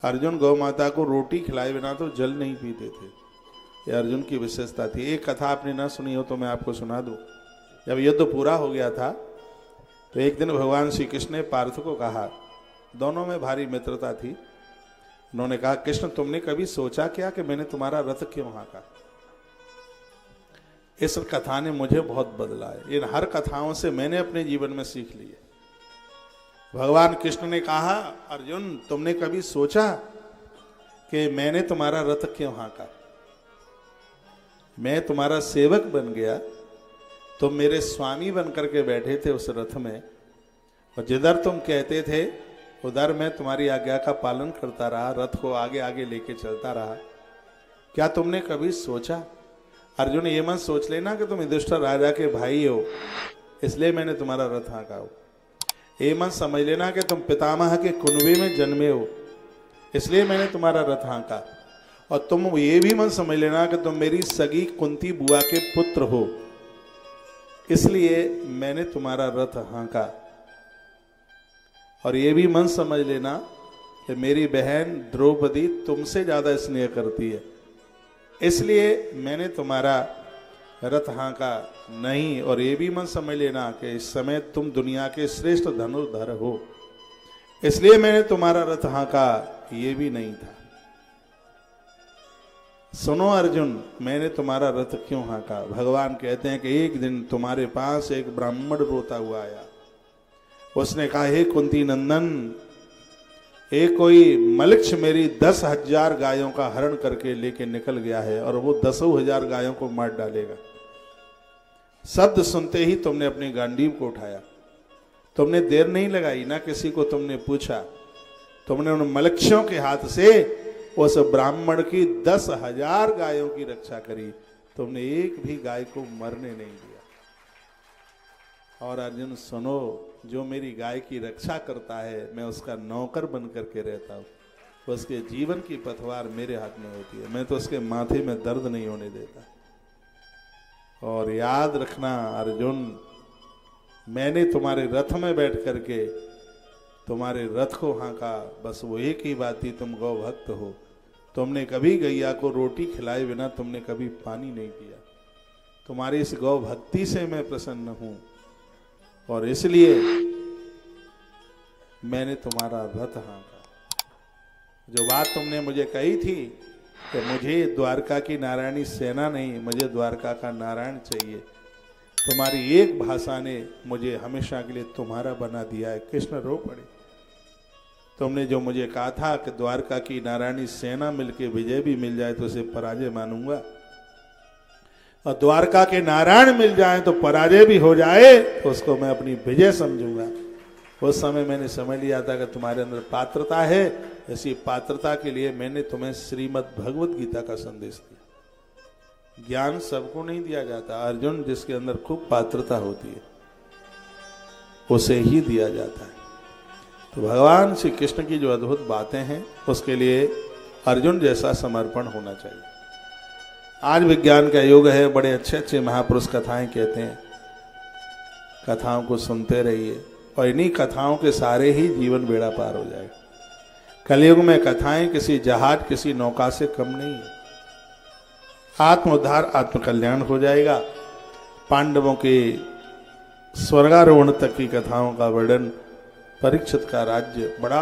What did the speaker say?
अर्जुन गौ माता को रोटी खिलाए बिना तो जल नहीं पीते थे। ये अर्जुन की विशेषता थी। एक कथा आपने ना सुनी हो तो मैं आपको सुना दूं। जब युद्ध पूरा हो गया था तो एक दिन भगवान श्री कृष्ण ने पार्थ को कहा, दोनों में भारी मित्रता थी। उन्होंने कहा, कृष्ण तुमने कभी सोचा क्या कि मैंने तुम्हारा रथ क्यों हाँका? इस कथा ने मुझे बहुत बदला है। इन हर कथाओं से मैंने अपने जीवन में सीख ली है। भगवान कृष्ण ने कहा, अर्जुन तुमने कभी सोचा कि मैंने तुम्हारा रथ क्यों हाँका? मैं तुम्हारा सेवक बन गया, तुम मेरे स्वामी बन करके बैठे थे उस रथ में, और जिधर तुम कहते थे उधर मैं तुम्हारी आज्ञा का पालन करता रहा, रथ को आगे आगे लेके चलता रहा। क्या तुमने कभी सोचा? अर्जुन ये मत सोच लेना कि तुम युधिष्ठिर राजा के भाई हो इसलिए मैंने तुम्हारा रथ हाँका हो। ये मत समझ लेना कि तुम पितामह के कुनबे में जन्मे हो इसलिए मैंने तुम्हारा रथ हाँका। और तुम ये भी मत समझ लेना कि तुम मेरी सगी कुंती बुआ के पुत्र हो इसलिए मैंने तुम्हारा रथ हाँका। और ये भी मत समझ लेना कि मेरी बहन द्रौपदी तुमसे ज्यादा स्नेह करती है इसलिए मैंने तुम्हारा रथ हाँका नहीं। और ये भी मत समझ लेना कि इस समय तुम दुनिया के श्रेष्ठ धनुर्धर हो इसलिए मैंने तुम्हारा रथ हाँका, ये भी नहीं था। सुनो अर्जुन, मैंने तुम्हारा रथ क्यों हाँका? भगवान कहते हैं कि एक दिन तुम्हारे पास एक ब्राह्मण रोता हुआ आया। उसने कहा, हे कुंती नंदन, एक कोई मलिक्ष मेरी 10,000 गायों का हरण करके लेके निकल गया है और वो 10,000 गायों को मार डालेगा। शब्द सुनते ही तुमने अपनी गांडीव को उठाया। तुमने देर नहीं लगाई, ना किसी को तुमने पूछा। तुमने उन मलिक्षों के हाथ से उस ब्राह्मण की 10,000 गायों की रक्षा करी। तुमने एक भी गाय को मरने नहीं दिया। और अर्जुन सुनो, जो मेरी गाय की रक्षा करता है मैं उसका नौकर बन करके रहता हूँ। उसके जीवन की पतवार मेरे हाथ में होती है, मैं तो उसके माथे में दर्द नहीं होने देता। और याद रखना अर्जुन, मैंने तुम्हारे रथ में बैठ करके तुम्हारे रथ को हाँका, बस वो एक ही बात थी, तुम गौ भक्त हो। तुमने कभी गैया को रोटी खिलाए बिना तुमने कभी पानी नहीं पिया। तुम्हारी इस गौ भक्ति से मैं प्रसन्न हूं और इसलिए मैंने तुम्हारा रथ हाँका। जो बात तुमने मुझे कही थी कि मुझे द्वारका की नारायणी सेना नहीं, मुझे द्वारका का नारायण चाहिए, तुम्हारी एक भाषा ने मुझे हमेशा के लिए तुम्हारा बना दिया है। कृष्ण रो पड़े। तुमने जो मुझे कहा था कि द्वारका की नारायणी सेना मिलके विजय भी मिल जाए तो उसे पराजय मानूंगा, और द्वारका के नारायण मिल जाए तो पराजय भी हो जाए तो उसको मैं अपनी विजय समझूंगा। उस समय मैंने समझ लिया था कि तुम्हारे अंदर पात्रता है। ऐसी पात्रता के लिए मैंने तुम्हें श्रीमद् भगवत गीता का संदेश दिया। ज्ञान सबको नहीं दिया जाता अर्जुन, जिसके अंदर खूब पात्रता होती है उसे ही दिया जाता है। तो भगवान श्री कृष्ण की जो अद्भुत बातें हैं उसके लिए अर्जुन जैसा समर्पण होना चाहिए। आज विज्ञान का युग है, बड़े अच्छे अच्छे महापुरुष कथाएं कहते हैं, कथाओं को सुनते रहिए और इन्हीं कथाओं के सारे ही जीवन बेड़ा पार हो जाएगा। कलयुग में कथाएं किसी जहाज किसी नौका से कम नहीं है। आत्मोद्धार आत्मकल्याण हो जाएगा। पांडवों के स्वर्गारोहण तक की कथाओं का वर्णन, परीक्षित का राज्य बड़ा